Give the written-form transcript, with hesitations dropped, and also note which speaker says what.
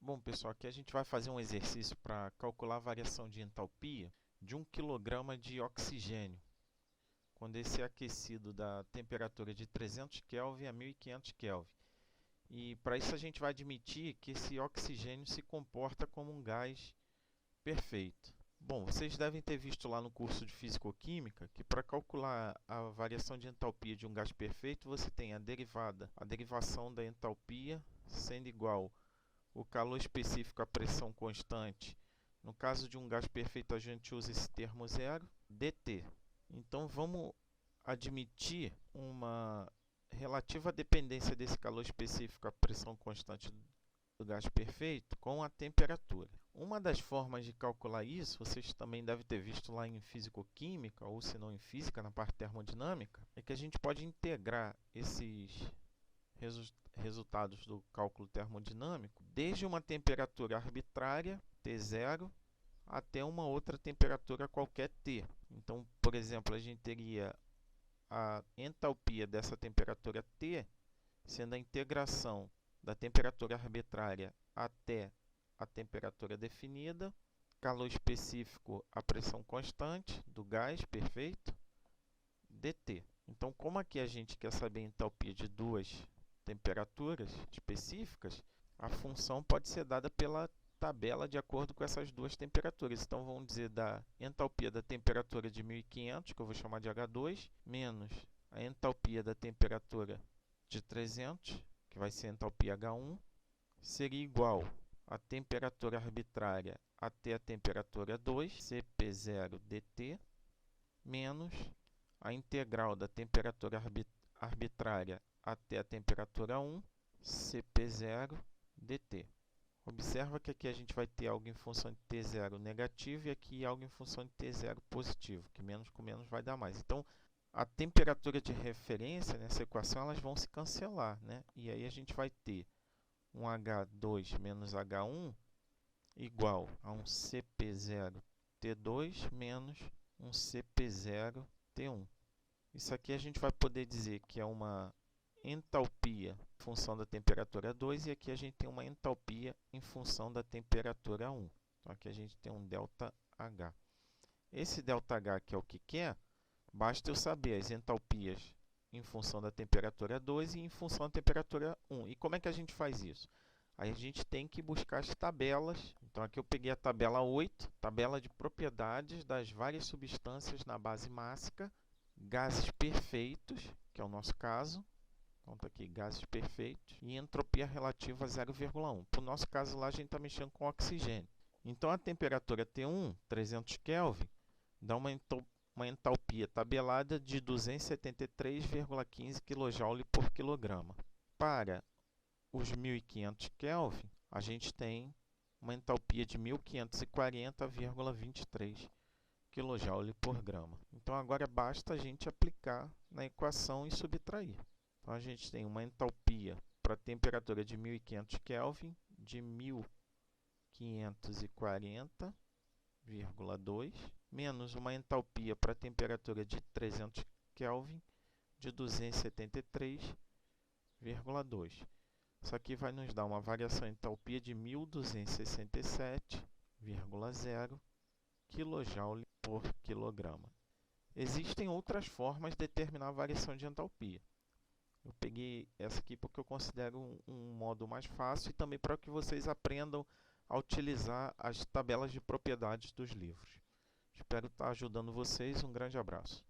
Speaker 1: Bom, pessoal, aqui a gente vai fazer um exercício para calcular a variação de entalpia de 1 kg de oxigênio, quando esse é aquecido da temperatura de 300 Kelvin a 1500 Kelvin. E para isso a gente vai admitir que esse oxigênio se comporta como um gás perfeito. Bom, vocês devem ter visto lá no curso de Físico-Química que para calcular a variação de entalpia de um gás perfeito, você tem a derivação da entalpia sendo igual o calor específico à pressão constante. No caso de um gás perfeito, a gente usa esse termo zero, dt. Então, vamos admitir uma relativa dependência desse calor específico à pressão constante do gás perfeito com a temperatura. Uma das formas de calcular isso, vocês também devem ter visto lá em Físico-Química, ou se não em Física, na parte termodinâmica, é que a gente pode integrar esses resultados do cálculo termodinâmico desde uma temperatura arbitrária, T0, até uma outra temperatura qualquer, T. Então, por exemplo, a gente teria a entalpia dessa temperatura T sendo a integração da temperatura arbitrária até a temperatura definida, calor específico à pressão constante do gás perfeito, dt. Então, como aqui a gente quer saber a entalpia de duas temperaturas específicas, a função pode ser dada pela tabela de acordo com essas duas temperaturas. Então, vamos dizer da entalpia da temperatura de 1500, que eu vou chamar de H2, menos a entalpia da temperatura de 300, que vai ser a entalpia H1, seria igual a temperatura arbitrária até a temperatura 2, Cp0 dt, menos a integral da temperatura arbitrária até a temperatura 1, Cp0 dt. Observa que aqui a gente vai ter algo em função de T0 negativo e aqui algo em função de T0 positivo, que menos com menos vai dar mais. Então, a temperatura de referência nessa equação elas vão se cancelar, né? E aí a gente vai ter um H2 menos H1 igual a um Cp0 T2 menos um Cp0 T1. Isso aqui a gente vai poder dizer que é uma entalpia em função da temperatura 2 e aqui a gente tem uma entalpia em função da temperatura 1. Então aqui a gente tem um ΔH. Esse ΔH, que é o que quer, basta eu saber as entalpias em função da temperatura 2 e em função da temperatura 1. E como é que a gente faz isso? Aí a gente tem que buscar as tabelas. Então aqui eu peguei a tabela 8, tabela de propriedades das várias substâncias na base mássica, gases perfeitos, que é o nosso caso. Então está aqui gases perfeitos e entropia relativa a 0,1. Para o nosso caso lá a gente está mexendo com oxigênio. Então a temperatura T1, 300 Kelvin, dá uma entalpia tabelada de 273,15 kJ por quilograma. Para os 1500 Kelvin, a gente tem uma entalpia de 1540,23 kJ por grama. Então agora basta a gente aplicar na equação e subtrair. Então a gente tem uma entalpia para a temperatura de 1500 Kelvin de 1540,2 menos uma entalpia para a temperatura de 300 Kelvin de 273,2. Isso aqui vai nos dar uma variação de entalpia de 1267,0 kJ por quilograma. Existem outras formas de determinar a variação de entalpia. Eu peguei essa aqui porque eu considero um modo mais fácil e também para que vocês aprendam a utilizar as tabelas de propriedades dos livros. Espero estar ajudando vocês. Um grande abraço.